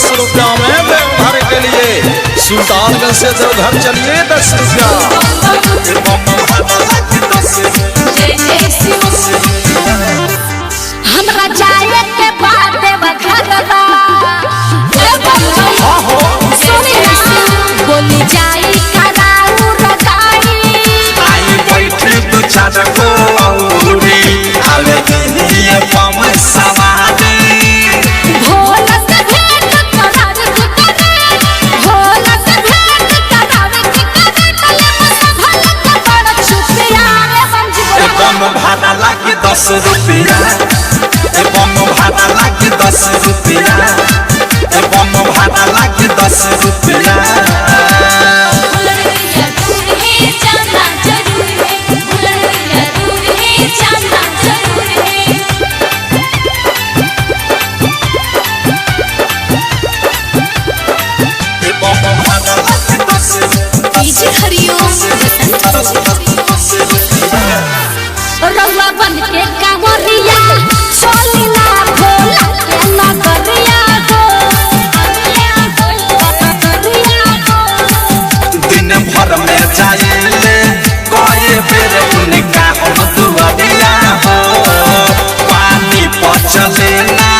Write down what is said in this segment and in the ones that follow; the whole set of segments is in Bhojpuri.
रुपया में व्यवहार के लिए सुल्तानगंज से देवघर चलिए 10 रुपया। हमरा जाए के बाद देवघर बोली जाई कराऊ रगाई आई बैठे दो चाचा को औरी आवे दिए पम सवारी भोला से भेंट करावे के करे भोला से भेंट करावे के करे तले सभल के बड़ छुपिया रे समझ बम भाड़ा लागे 10 रुपया बम भाड़ा लागे 10 रुपया बम भाड़ा लागे 10 रुपया। रउआ बन के कांवरिया चली ना भोला के नगरिया हो दिन भर में जाइले कई बेर उनका हम दुआरिया हो पानी पर चले ना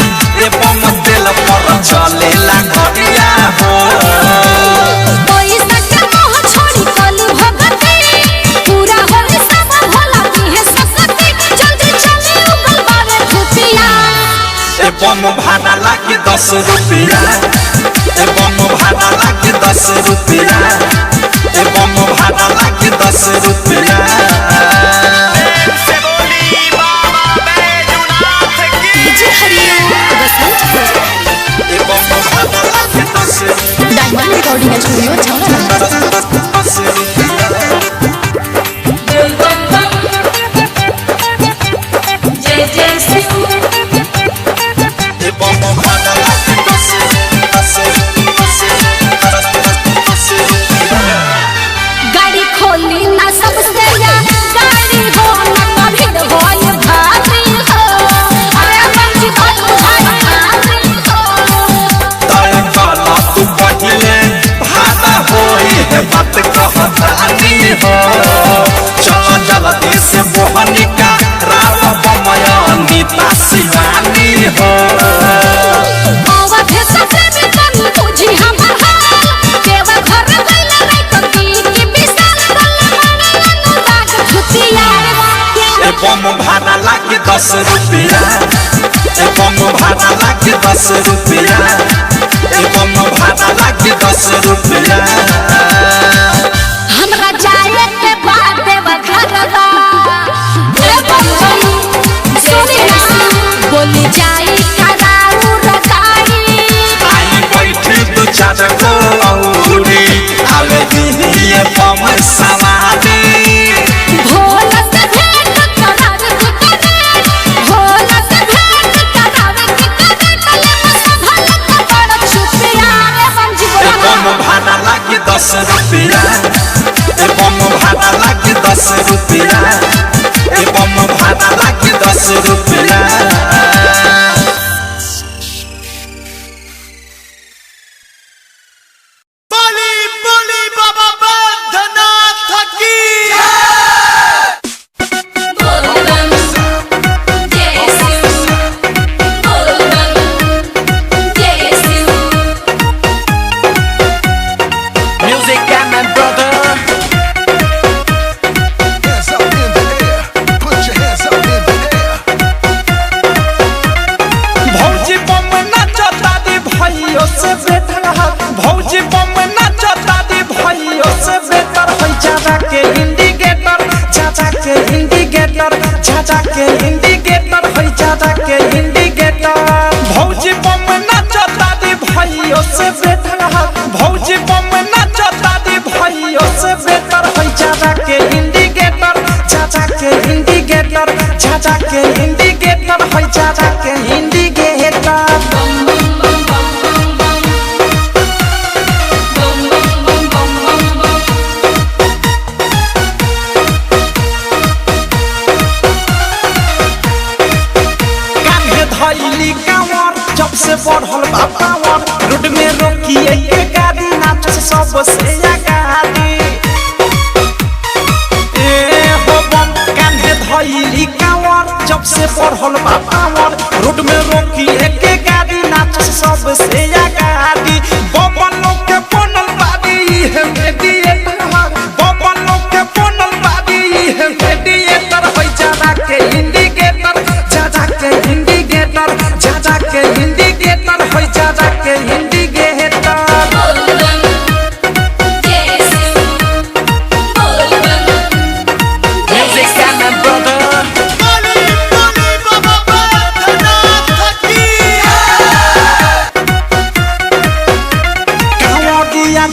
एवं तेल पर चलेला गरिया हो पैसा के मोह छोड़ी कली भगती पूरा होई सब भोला दिहे सकती जल्दी चली उगल बावे खुफिया बम भाड़ा लागे 10 रुपया बम भाड़ा लागे 10 रुपया बम भाड़ा लागे 10 रुपया। डायमंड रिकॉर्डिंग स्टूडियो छौरा जय जय शिव गाड़ी खोली ना सबसे या गाड़ी हो ना भीड़ हो ये भारी हो अरे मंजी को भाई भारी हो तय काला तू पहिले भाड़ा होई है बात कहतानी हो चल जल्दी से मोहनिका राव बमयनीता शिवानी हो आवा भेसा प्रेमी तन तुझी हमर हाल देव घर गइला रे कभी की विशाल गल्ला माने अनुराग खुतिया बम भाड़ा लागे 10 रुपया बम भाड़ा लागे 10 रुपया बम भाड़ा लागे 10 रुपया। हमरा जाए के बाद देवघर सुनी ना बोली जाई कराऊ रगाई आई बैठे दो चाचा को औरी आवे दिए पम सवारी भोला से भेंट करावे के करे भोला से भेंट करावे के करे तले सभल के बड़ छुपिया रे समझ बम भाड़ा लागे 10 रुपया बम भाड़ा लागे 10 रुपया बम भाड़ा लागे 10 रुपया। बढ़ल बापावर रोड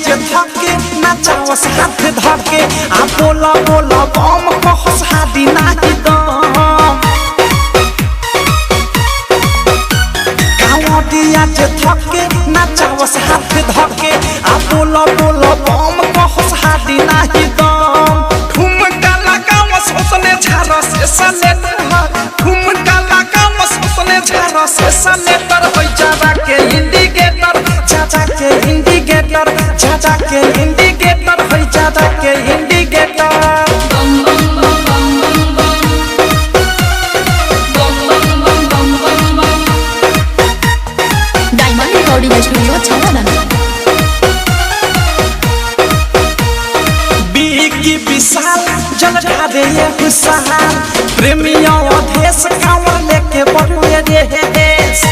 जे थके नचावस हाथ धके आ बोला बोला बम कहस हादी नाही दम कावड़िया जे थके नचावस हाथ धके आ बोला बोला बम कहस हादी नाही दम ठुमका लगावस उसने झारस सने ठुमका लगावस उसने झारस सने तर होई जावा के इंडिकेटर चाचा के इंडिकेटर चाचा के इंडिकेटर होई चाचा के इंडिकेटर डायमंड रिकॉर्डिंग स्टूडियो छावना बिकी विशाल जल ढाबे ये खुशहाल प्रेमियों अधेश कांवर लेके बढ़े देश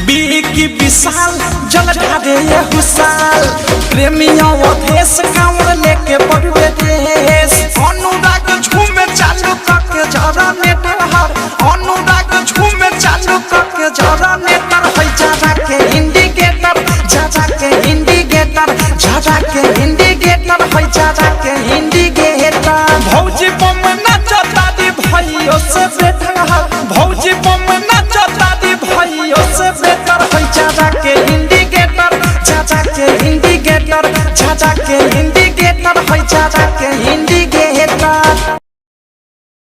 बिकी विशाल जल ढाबे ये खुशहाल प्रेमियों अधेश कांवर लेके बढ़े देश अनुराग झूमे चालू करके जरा नेटर हर अनुराग झूमे चालू करके जरा नेटर होई जावा के इंडिकेटर जाजा के इंडिकेटर जाजा के इंडिकेटर होई जाजा के इंडिकेटर भौजी बम नचता दी भइयो से बेटर भौजी बम नचता दी भइयो से बेटर होई जाजा के इंडिकेटर जाजा के इंडिकेटर जाजा के इंडिकेटर होई जाजा के इंडिकेटर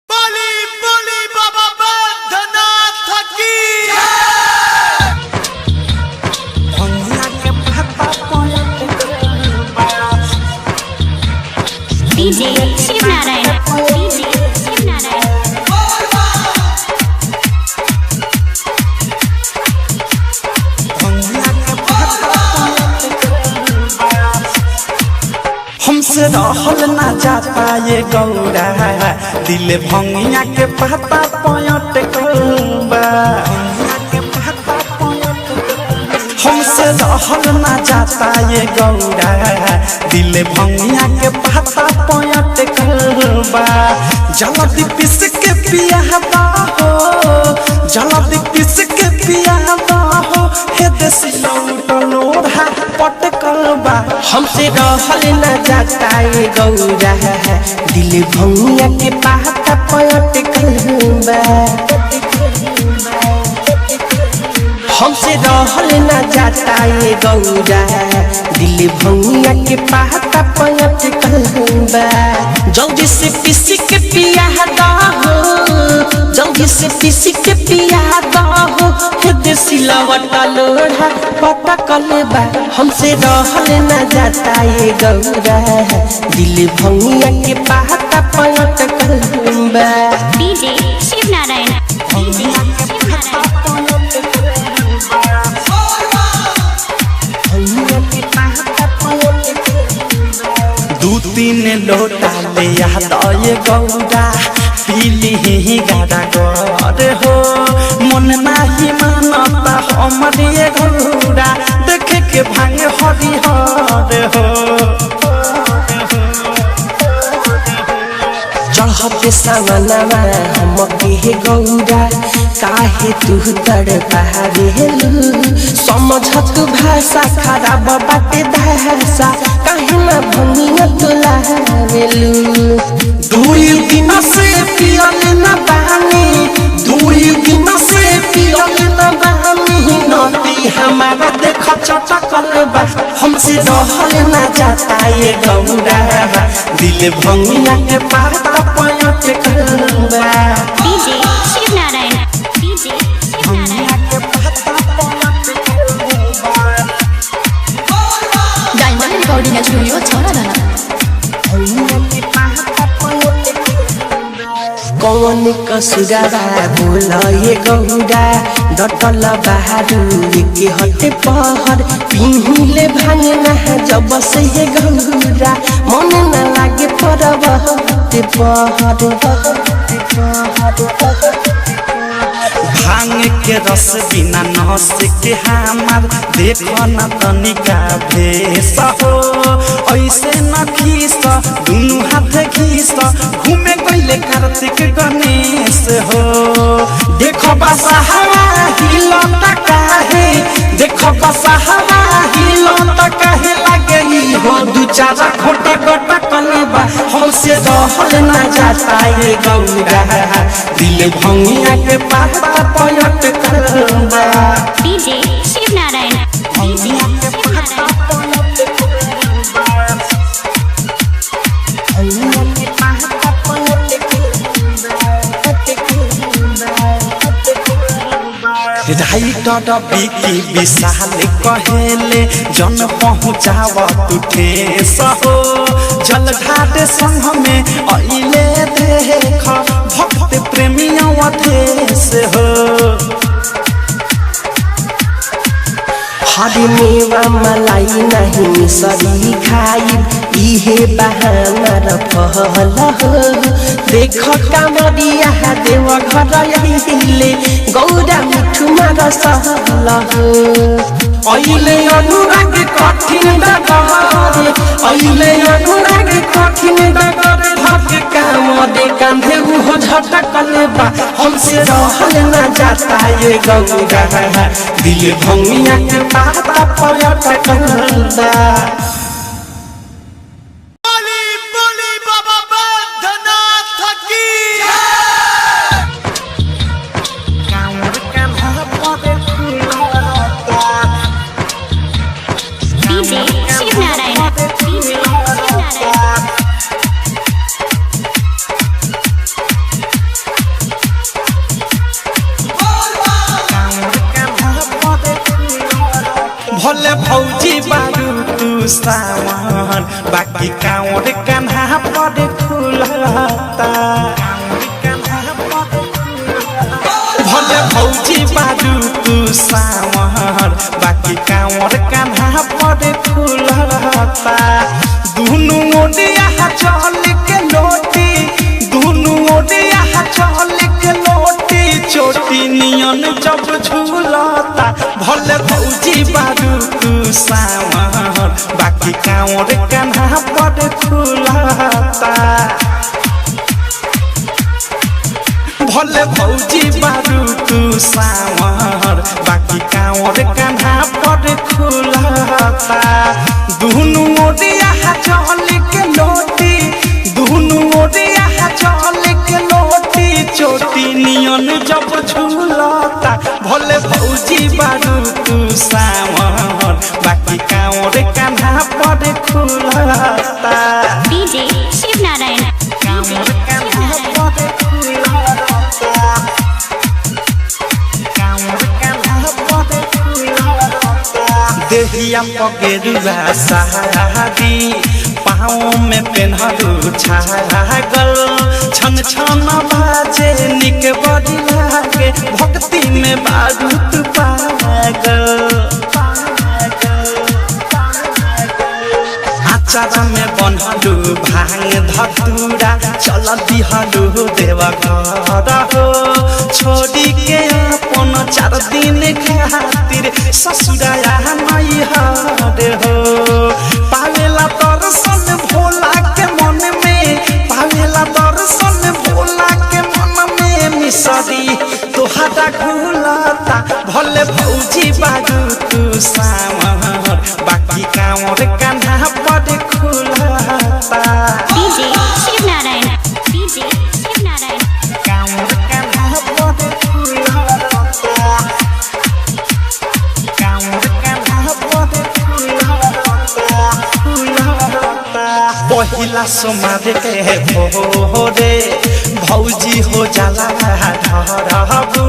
बोली बोली बाबा बैद्यनाथ की भंगिया के पत्ता पलट डीजे शिवनारायण डीजे शिवनारायण हमसे रहल ना जाता ये गौरा दिल भंगिया के पत्ता पलट गौबा हमसे रहल ना जाता ये गौरा दिल भंगिया के पत्ता पलट गौबा जल्दी पिस के पिया हो जल्दी पिस के पिया हो हे देसी लोढ़ा पटकल बा हमसे रहल न जाता ये गौरा दिल भंगिया के पहाता पलट बा हमसे रहल न जाता ये गौरा दिल भंगिया के पहाता पलट बा जल्दी से पीसी के पिया हो जल्दी से पीसी के पिया हो हे देसी लवटा लोढ़ा पटकल बा हमसे रहल न जाता ये गौरा दिल भंगिया के पहाता पलट बा डीजे शिवनारायण डीजे शिवनारायण दू तीन लोटा ले ये गौरा पीली ही गाड़ा कर हो मन नाही मानता हमर ये गौरा देखे के भांग हरिहर हो चढ़ते सामनवा हम के गौरा काहे तू तड़ पहाड़ेलू समझत भाषा खराब बाटे भाषा काहे ना भंगिया तुलावेलू दुई दिन से पियल न पानी दुई दिन से पियल न पानी नदी हमारा देख चटकल बा हमसे रहल न जाता ये गौरा दिल भंगिया के पत्ता पलट बा DJ Shivnarayan DJ Shivnarayan diamond recording studio छावना कौन कसुराबा बोल ये गौरा डटल बहारू के हटे पहर पिहिले भांगना जब से ये गौरा मन न लागे परब हटे पहर भांग के रस बिना नस के हमार देखो न तनिका भेस हो ऐसे न खीस दुनु हाथ खीस घूमे गईले कार्तिक गणेश हो देखो बस हवा हिलता काहे देखो बस जाता ये गौरा दिल भंगिया के पाता पयट करबा डीजे शिव नारायण भंगिया के पाता पयट करबा भंगिया के पाता पयट राइटर बिकी विशाल कहेले जन पहुँचाव तू ठेस हो जल घाट संग में अइले देख भक्त प्रेमियों अधेस हो हरी मेवा मलाई नहीं मिसरी खाई इहे बहाना र फल हो देख कामरिया देव घर यहिले गौरा मिठुमा र सहल हो अहिले अनुराग कठिन डगरे अहिले अनुराग कठिन डगरे धक काम दे कांधे उहो झटकले बा हमसे रहल न जाता ये गौरा दिल भंगिया के पाता पयट करबा भले भौजी बारू तू सावन बाकी कांवर कान्हा पर खुलता भले भौजी बारू तू सावन बाकी कांवर कान्हा पर खुलता दुनु ओडिया चल के लोटी दुनु ओडिया चल के लोटी चोटी नियन जब झूलता भले भौजी बारू तू सावन बाकी कांवर कान्हा पर खुलता भले भौजी बारू तू सावन बाकी कांवर कान्हा पर खुलता दुनु ओडिया चल के लोटी दुनु ओडिया चल के लोटी चोटी नियन जब झूलता भले भौजी बारू तू सावन बाकी कांवर कान्हा पर खुलता डीजे शिव नारायण कांवर कान्हा पर खुलता कांवर कान्हा पर खुलता देहिया पगेरुआ सादी पाँव में पेन्हरू छागल छन छन बाजे निक बड़ी लागे भक्ति में बारूद पागल आचार में बनहलु भांग धतूरा चल दिहलु देव घर हो छोड़ी के अपन 4 दिन खातिर ससुराया नहीं हरे हो पावेला दर्शन भोला के मन में पावेला दर्शन भोला के मन में मिसरी तोहरा घुलता भले भौजी बारू तू सावन बाकी कांवर कान्हा पर खुलता डीजे शिव नारायण डीजे शिव नारायण कांवर कान्हा पर खुलता कांवर कान्हा पर खुलता पहिला सोमार के भोरे भौजी हो जाला ढरबू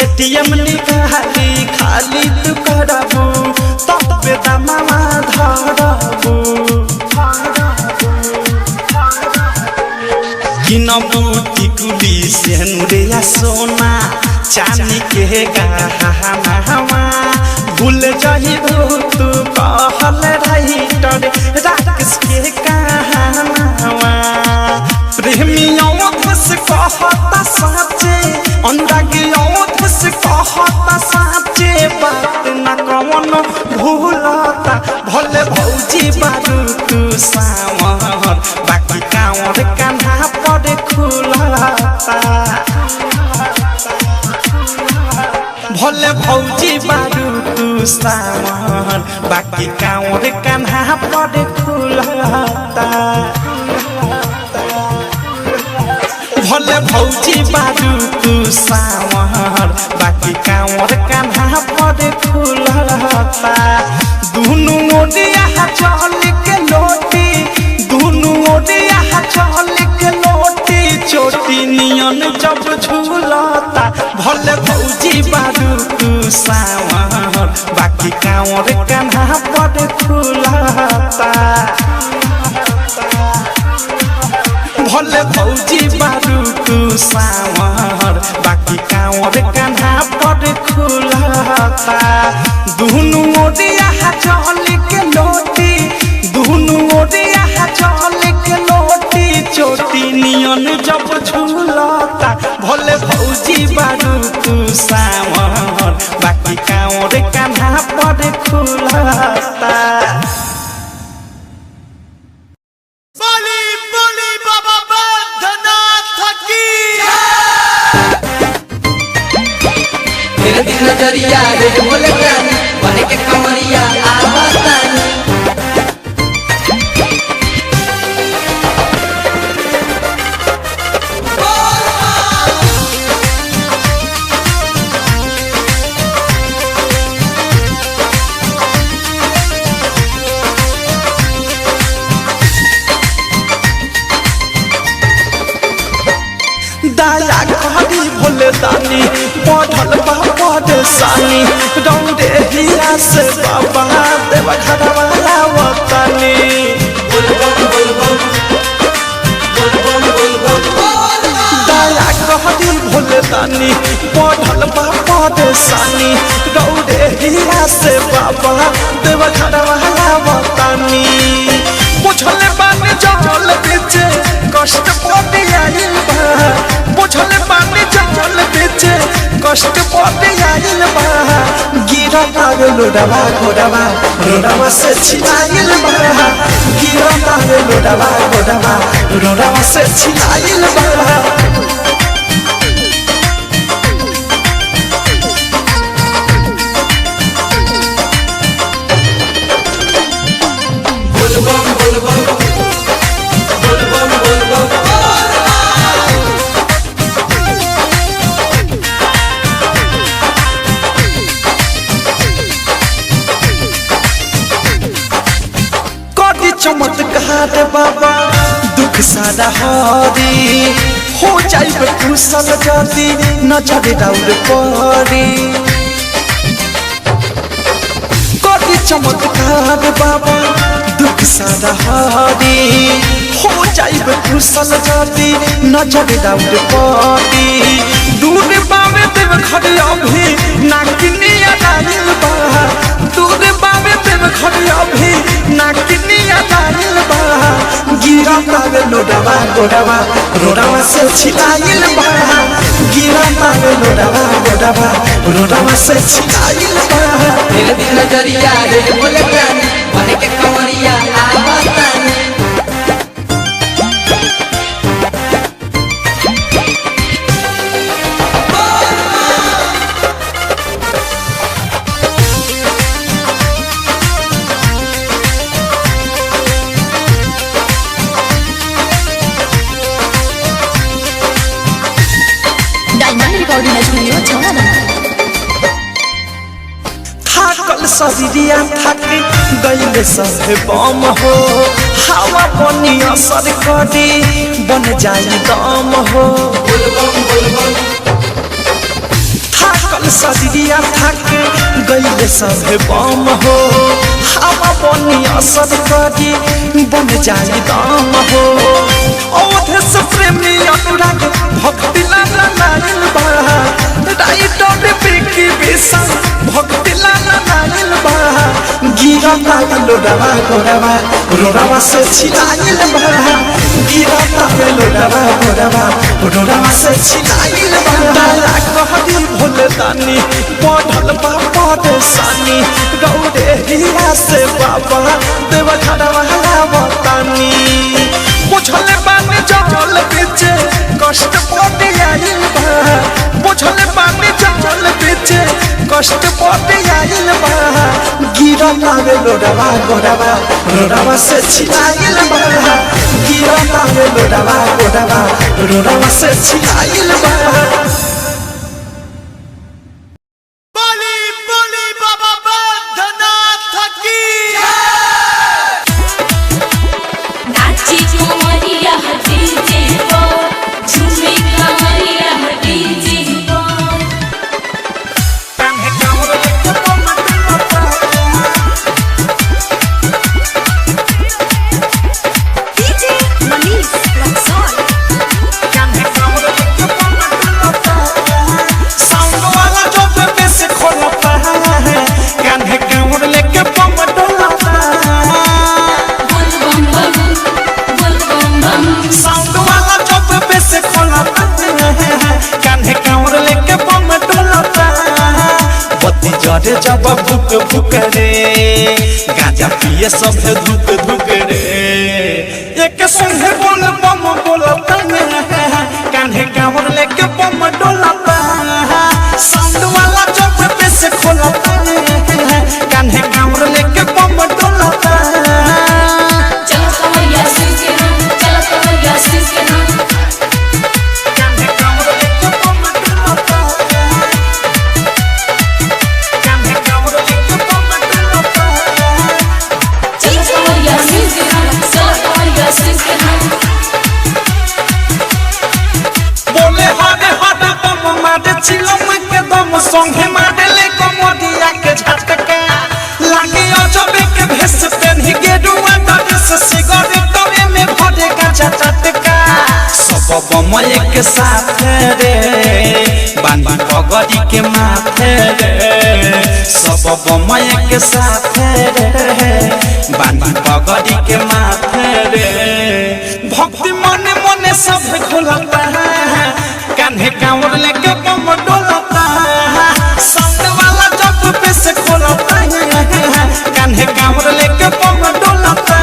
एटीएम निकाली खाली तू करबू तब दामा धरबू किनबू टिकुली सेनुरिया सोना चांदी के गहना भूल जाइबू तू कहल राइटर राकेश के कहानवा प्रेमियों से कहता साचे अनुरागियों से कहता साचे बात न कौन भूलता भले भौजी बारू तू सावन बाकी कांवर कान्हा पर खुलता भले भौजी बारू तू सावन बाकी कांवर कान्हा पर खुलता भले भौजी बारू तू सावर बाकी कांवर कान्हा पर खुलता दुनु ओडिया चल के लोटी दुनु ओडिया चल के लोटी चोटी नियन जब झूलता भले भौजी बारू तू सावर बाकी कांवर कान्हा पर खुलता भले भौजी बारू तू सावर बाकी कांवर कान्हा पर खुलता दुनु ओडिया चल के लोटी दुनु ओडिया चल के लोटी चोटी नियन जब झूलता भले भौजी बारू तू सावर बाकी कांवर कान्हा पर खुलता नजरिया रे बोले गानी बने के कमरिया आवाज़ानी दया करी भोले दानी पढ़ल बा परेशानी रौदे हिया से बाबा देव घरवाला वतनी दया करी भोले दानी पढ़ल बा परेशानी रौदे हिया से बाबा देव घरवाला वतनी बुझल बानी जल बेचे कष्ट पड़े आइल बा बुझल बानी जल बेचे कष्ट पड़े आइल बा गिरा पागल लोडवा गोडवा रोडवा से छिलाइल बा गिरा पागल लोडवा गोडवा रोडवा से छिलाइल बा चमत्कार बाबा दुख सारा हरी हो जाइब कुशल जदी नजर दौड़ पड़ी कदी चमत्कार बाबा दुख सारा हरी हो जाइब कुशल जदी नजर दौड़ पड़ी दूर बावे देव घर अभी नाकिनिया डालिल बा दूर बावे देव घर अभी नाकिनिया डालिल बा गिरा पावे लोडवा गोडवा रोडवा से छिलाइल बा गिरा पावे लोडवा गोडवा रोडवा से छिलाइल बा तेरे दिल नजरिया रे बोले गानी बने के कमरिया आवाज़ानी थाकल शरीरिया थक गईले सभे बम हो हवा बनी असर करी बन जाई दम हो थाकल शरीरिया थक गईले सभे बम हो हवा बनी असर करी बन जाई दम हो औधे से प्रेमी अनुराग भक्ति लाला नारिल बा राइटर बिकी विशाल भक्ति लाला नारिल बा गिरा पागल लोडवा गोडवा रोडवा से छिलाइल बा गिरा पागल लोडवा गोडवा रोडवा से छिलाइल बा दया कहरी भोले दानी पढ़ल बा परेशानी रौदे हिया से बाबा देव घरवाला वतनी बुझल बानी जल बेचे कष्ट पड़े आइल बा बुझल बानी जल बेचे कष्ट पड़े आइल बा गिरा पावे लोडवा गोडवा रोडवा से छिलाइल बा गिरता रे लोडवा गोडवा रोडवा से छिलाइल बा नाची कमरिया डीजे पर झूमे कमरिया डीजे पर डीजे मनीष रक्सौल साउंड वाला जो पे से खोलता है कान्हे कांवर लेके बम डोलता बोल बम बम बोल बम बम साउंड वाला जो पे से खोलता है कान्हे कांवर लेके बम डोलता बत्ती जरे जब भुक भुक रे गांजा पिए सब धुक धुक रे एक संगे बोल बम बोलता कान्हे कांवर लेके बम डोलता साउंड वाला जो पे से खोलता कान्हे कांवर लेके बम डोलता चलो कमरिया सिर के नाम चलो कमरिया सिर के नाम कान्हे कांवर लेके बम डोलता कान्हे कांवर लेके बम डोलता चलो कमरिया सिर के नाम चलो कमरिया सिर के नाम बोले हरे हरे बम मारे चिलम के दम संगे मारे ले कमरिया के झटका लागे अजबे के भेस पेन्ही गेरुआ ड्रेस सिगरेट में भरे गांजा चटका सब बम एक साथ रे बांधी पगड़ी के माथे रे सब बम एक साथ रे बांधी पगड़ी के माथे रे भक्ति मने मने सब खुलता है कान्हे कांवर लेके बम डोलता साउंड वाला जब पे से खोलता कान्हे कांवर लेके बम डोलता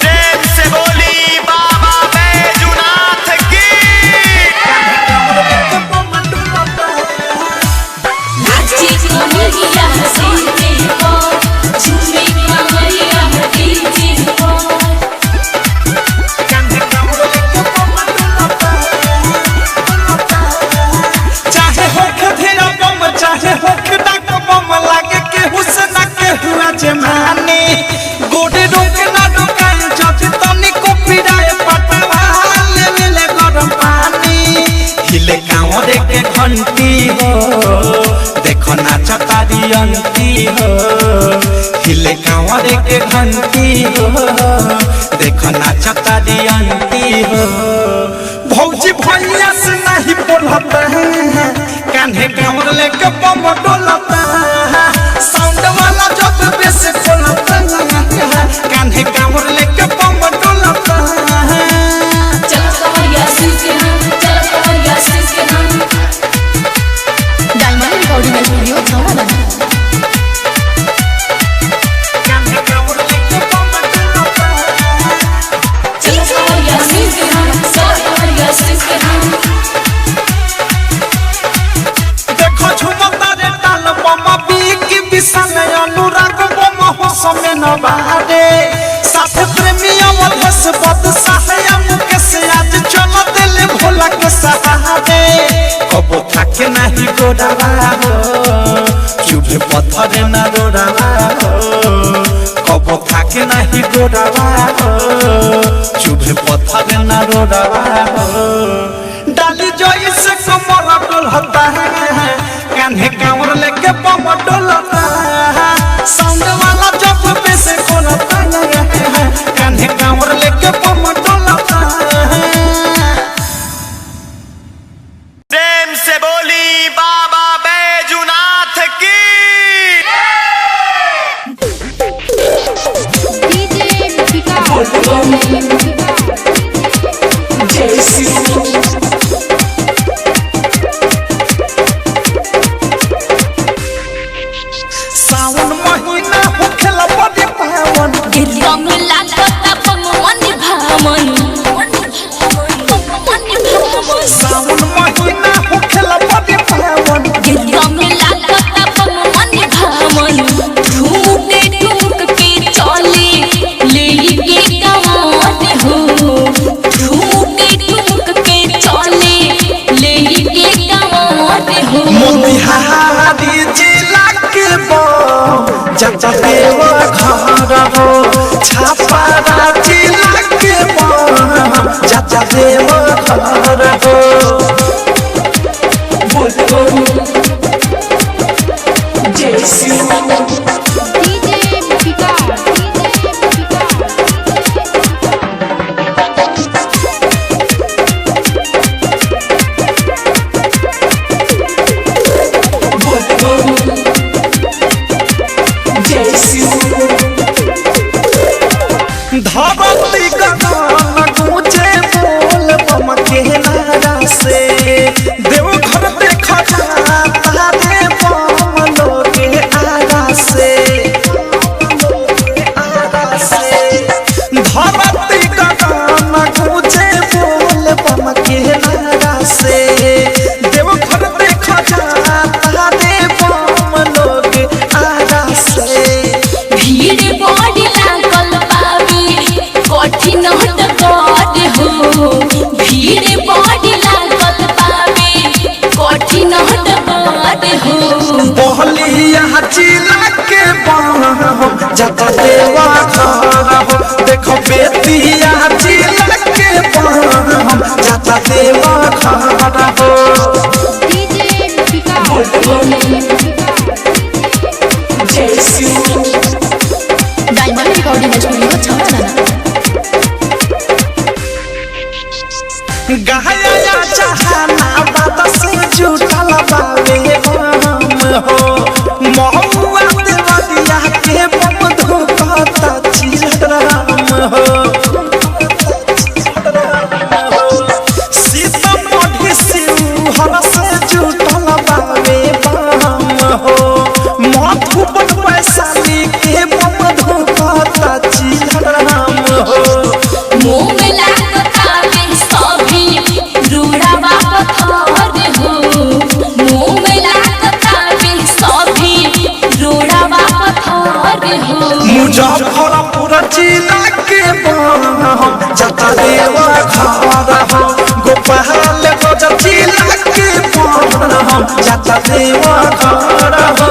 प्रेम से बोली बाबा बैजूनाथ की कान्हे कांवर लेके बम डोलता नाची कमरिया सिर के पर झूमे कमरिया डीजे पर कान्हे कांवर लेके बम डोलता चाहे होख धेरा बम चाहे होख डाक बम लागे केहू से ना केहू जमाने गोडे रोके ना डोकाए जति तनी को पिराए पटवा ले मिले गरम पानी हिले कांवर के घंटी हो देखो नाच तारी अंती हो हिले कांवर के घंटी हो देखो नाच तारी अंती हो भौजी भैया से नहीं बोलता है कान्हे कांवर लेके बम डोलता साउंड वाला जो पे से खोलता कान्हे कांवर लेके बम डोलता चलो कमरिया सिर के नाम चलो कमरिया सिर के नाम डायमंड रिकॉर्डिंग स्टूडियो छौड़ा कान्हे कांवर लेके बम डोलता चलो कमरिया सिर के नाम चलो कमरिया सिर के नाम देखो झुमता रे ताल बम बीकी बिसन अनुराग बम हो समय न बारे साथ प्रेमी अवधस बद सहाया मुकेश आज चलो दिल भोला के सहारे कबो थाके नहीं गोड़ावा हो चुभे पत्थर न रोड़ावा हो कबो थाके नहीं गोड़ावा हो चुभे पत्थर न रोड़ावा हो डाली जोई से कमर डोलता है कान्हे कांवर लेके बम डोलता साउंड वाला जब पे से खोलता कान्हे कांवर लेके बम डोलता प्रेम से बोली बाबा बैजूनाथ की डीजे बिहारी जिला के जब देव घर हो छापारा जिला के जब देव घर हो धरती गगन गूंजे बोल बम के नारा से देवघर देखा जाता रे बम लोगे आरा से धरती गगन गूंजे बोल बम के नारा से देवघर देखा जाता रे बम लोगे आरा से भीड़ बड़ी लागल बावी कठिन हट गड हो भीड़ बड़ी लागल बावी कठिन हट गड हो बहलिया जिला के जता देवा घर हो देखो बेतिया जिला के जता देवा घर हो डायमंड रिकॉर्डिंग स्टूडियो छावना गहया जहानाबाद से जुटल बावे हम हो महुआ देवरिया के बम धोखता चिलराम हो सीतामढ़ी शिवहर से जुटल बावे हम हो मधुबन वैशाली के बम धोखता चिलराम हो मुंह में लागता में सभी रूढ़ावा पत्थर हो मुंह में लागता में सभी रूढ़ावा पत्थर हो मुजफ्फरपुर जिला के जता देवा घर हो गोपालगंज जिला के जता देवा घर हो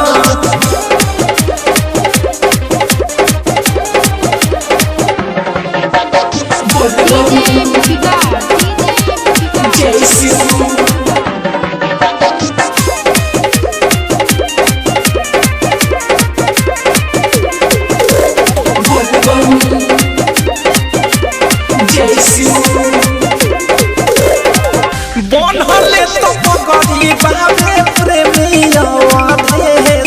बनहले तो पगड़ी बाबे प्रेमिया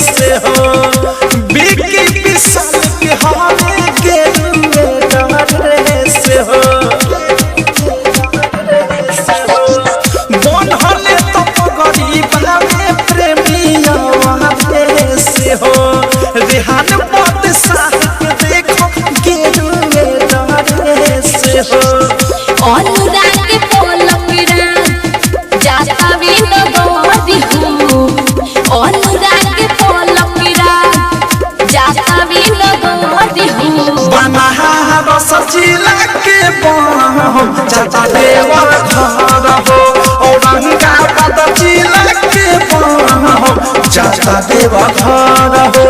से हो बिकी विशाल के हारे के डरे से हो बनहले तो पगड़ी बाबे प्रेमिया से हो रेहान बादशाह के देखो गेरुए डरे से हो अनुराग पोलकरा जाता बिन गोदी हो अनुराग पोलकरा जाता बिन गोदी हो बनारस जिला के जता देवा घर हो औरंगाबाद जिला के जता देवा घर हो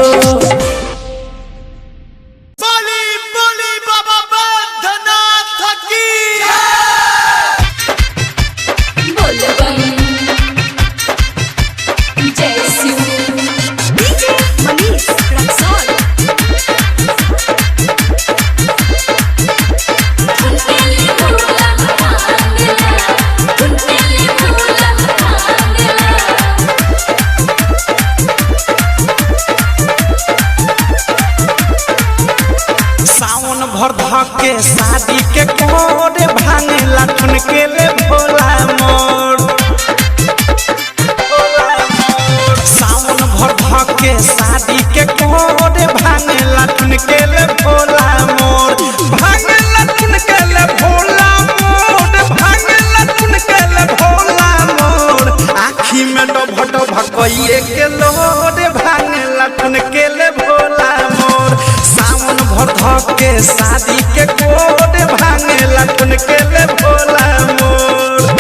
के शादी के कोड भांगे लखन के ले भोला मोर सावन भर के शादी के कोड भांगे लखन के ले भोला मोर भांगे लखन के ले भोला मोर भांगे लखन के ले भोला मोर आँखी में डभ भकइए के लोड भांगे लखन के ले भोला मोर सावन भर के शादी के कोड भांगे लखन के ले भोला मोर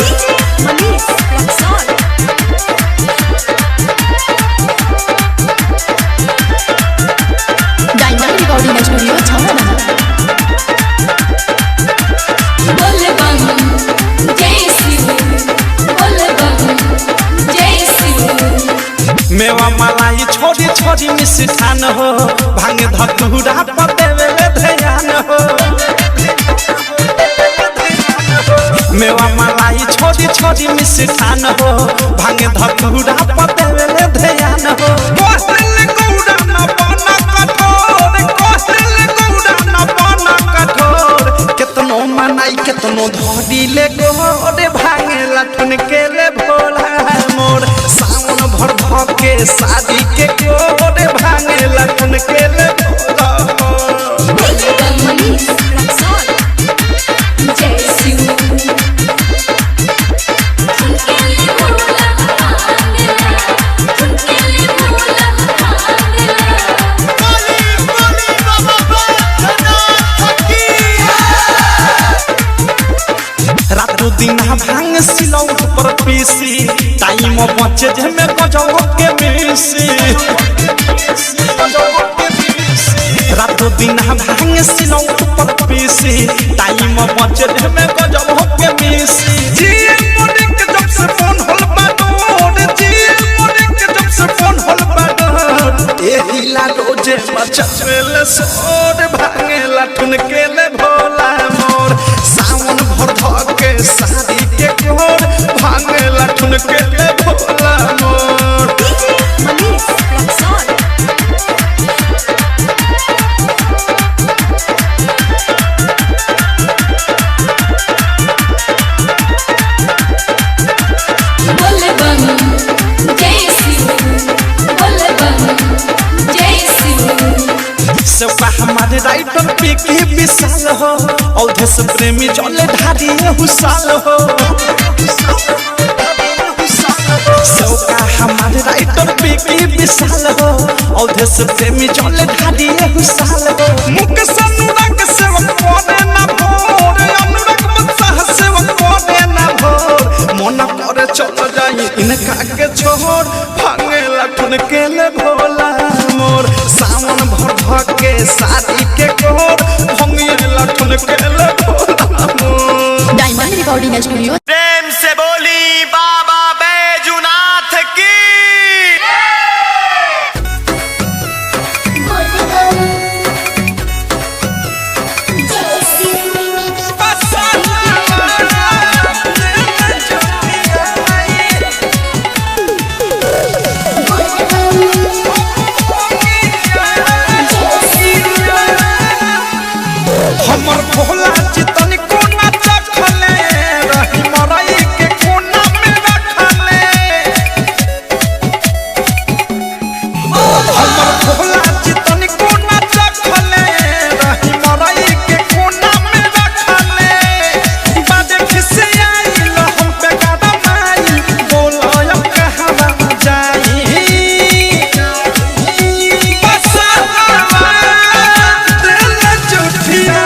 मेवा मलाई छोड़ी छोड़ी मिष्ठान हो भांग धतूरा पर देवे ध्यान हो मेवा मलाई छोड़ी छोड़ी मिष्ठान हो भांग धतूरा पर देवे ध्यान हो कोहल गौड़ा न बना कठोर कोहल गौड़ा न बना कठोर केतनो मनाई केतनो धोडी ले गोरे भांगे लठन के ले भोला मोर सावन भर धके शादी के गोरे भांगे लठन के ले भोला रातों दिन भांग सिलौट पर पीसी टाइम बचे जे में गजब के मिसी रातों दिन भांग सिलौट पर पीसी टाइम बचे जे में गजब के मिसी जी मोरे के जब से फोन होल बाडोर जी मोरे के जब से फोन होल बाडोर एही ला रोजे मचले सोर भांगे लठुन के ले भोला मोर सावन भर धके शादी के गोर भांगे लठुन के ले भोला मोर सबका हमारे राइटर पे की विशाल हो औधे से प्रेमी चले ढारी हुसाल हो सबका हमारे राइटर पे की विशाल हो औधे से प्रेमी चले ढारी हुसाल हो मुख सनुरक सेवक पड़े ना भोर अनुरक मत्सह सेवक पड़े ना भोर मन करे चल जाई इनका के छोड़ भांगे लठुन के ले भोला मोर सावन भर धके शादी के गोर भंगिए लठुन के ले भोला मोर डायमंड रिकॉर्डिंग स्टूडियो प्रेम से बोली बाबा बैजुनाथ की हमर भोला चितन कोना चखले रही मरई के कोना में रखले हमर भोला चितन कोना चखले रही मरई के कोना में रखले बाजे खिसे आइल हम पे गादा माई बोलय कहवा जाई बसवा दिल जुठिया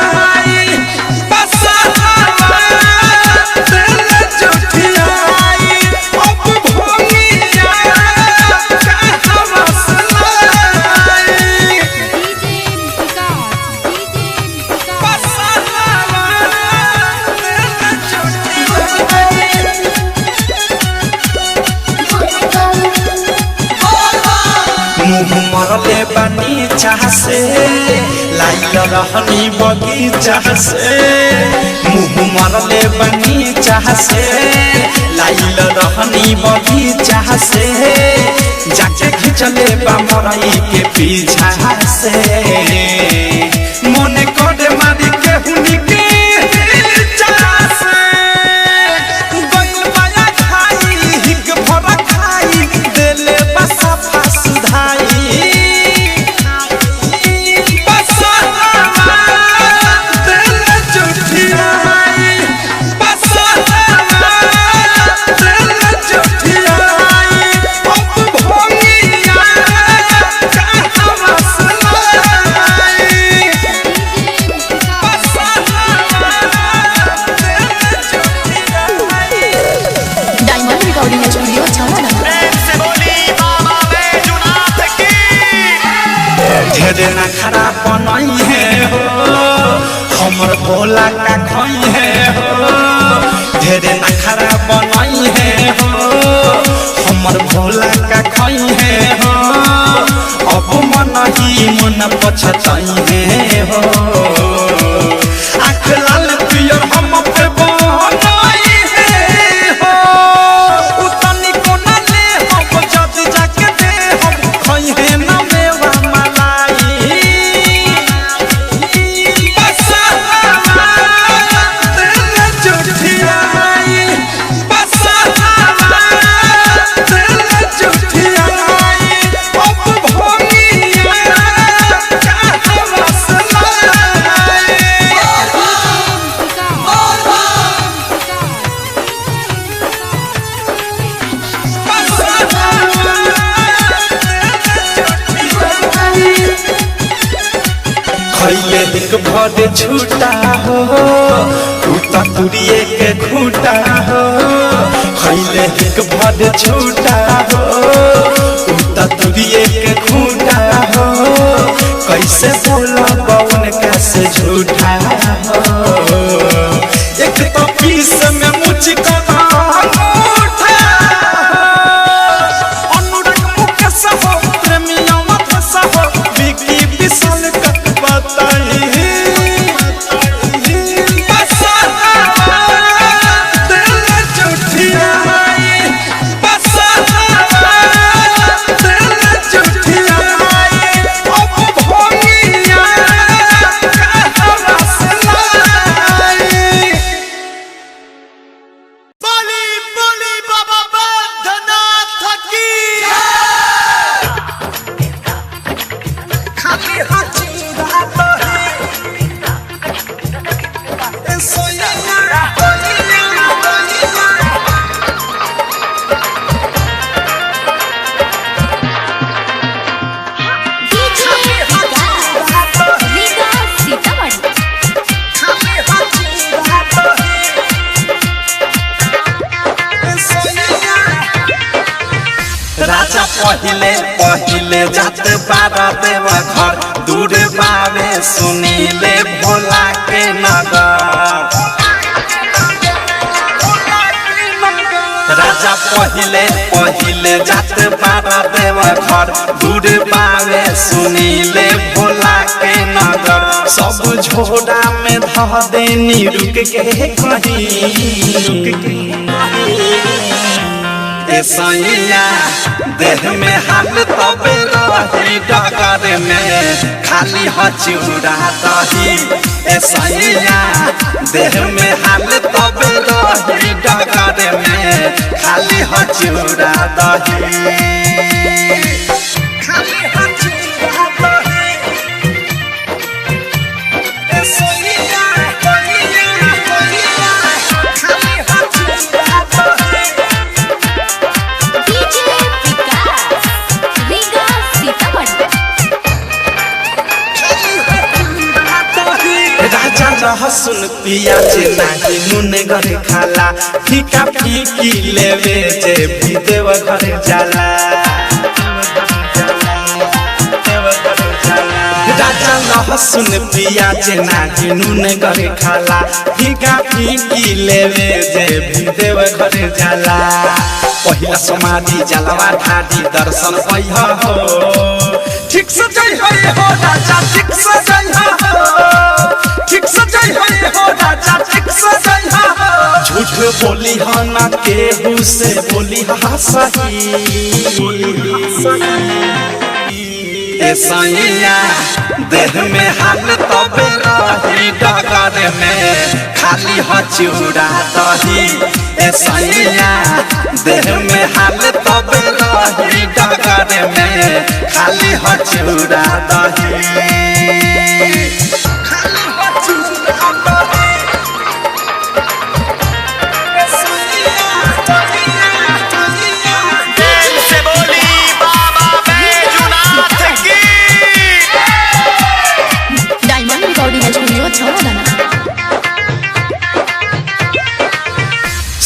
मरले बनी चाह से लाइल रहनी बगीचा से मुँह मरले बनी चाह से लाइल रहनी बगीचा से जाके खिंचले बा मरई के पीछा से मोने कोडे मारी के हुनी के चाह से गइल माया खाई हिक भरा खाई देले बसा सुधाई ढेरे ना खराब बनई है हो हमर भोला का खई है हो ढेरे ना खराब बनई है हो हमर भोला का खई है ही मन पछताई हो आँख लाल पियर हम पे बनाई हो उतनी को न ले हम जद जाके दे हम खई है न मेवा मलाई बस दिल जुठियाई बस दिल जुठियाई अब भोगिया का खैले दिक भर छूटा हो टूटा तुरिए के खूटा हो खैले दिक भर छूटा हो टूटा तुरिए के खूटा हो कैसे बोला बउन कैसे झूठा हो एक तो पीस में मुझको पहिले पहिले जात बारा देवा घर दूर बावे सुनीले भोला के नगर राजा पहिले पहिले जात बारा देवा घर दूर बावे सुनीले भोला के नगर सब झोड़ा में ध देनी रुक के कहीं सैया देह में हाल तबे रही डगर में खाली हचूरा दही सैया देह में हाल तबे रही डगर में खाली हचूरा दही सुन पियाज नाही नून घर खाला फीका फीकी लेवे जे भी देव घर जाला राजा लहसुन पियाज नाही नून घर खाला फीका फीकी लेवे जे भी देव घर जाला पहिला समाधि जलवा ढाडी दर्शन पइहा हो ठीक से जय हो राजा ठीक से जय हो ठीक से जय हो राजा ठीक से जय हो झूठ बोली हा ना केहू से बोली हा सही सैया देह में हाल तबे रही डगर में खाली हचूरा दही सैया देह में हाल तबे रही डगर में खाली हचूरा दही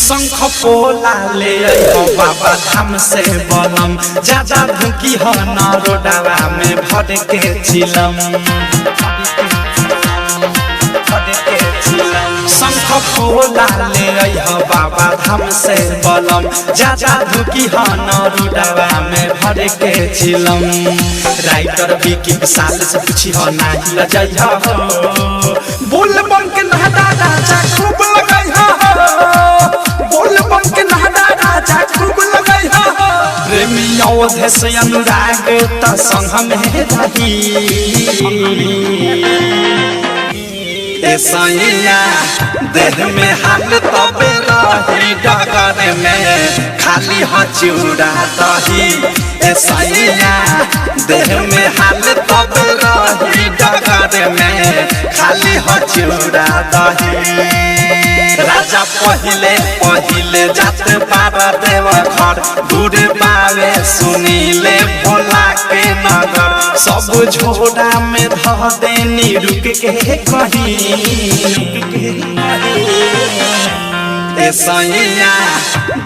शंख पोला ले हो बाबा धाम से बनम ज्यादा धुकी हो न रोडावा में भर के चिलम शंख फूला ले अइह बाबा धाम से बलम जा धुकी हन रुडवा में भर के चिलम राइटर विकी विशाल से पूछी हो नाही लजइह बोल बम के नहदा राजा खूब लगइह बोल बम के नहदा राजा खूब लगइह प्रेमी अवधे से अनुराग त संग में रही सैया देह में हाल तबे रही डगर में खाली हचूड़ा दही सैया देह में हाल तबे रही डगर में खाली हचूड़ा दही राजा पहिले जाते बाबा देव घर दूर बावे सुनीले भोला के नगर सब झोड़ा में ध देनी रुक के कहीं सैया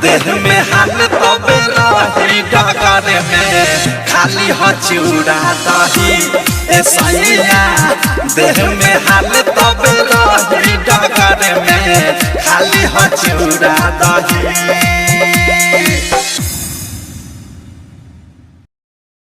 देह में हाल तबे रही डगर में खाली हचूड़ा दही सैया देह में हाल तबे रही डगर में खाली हचूड़ा दही।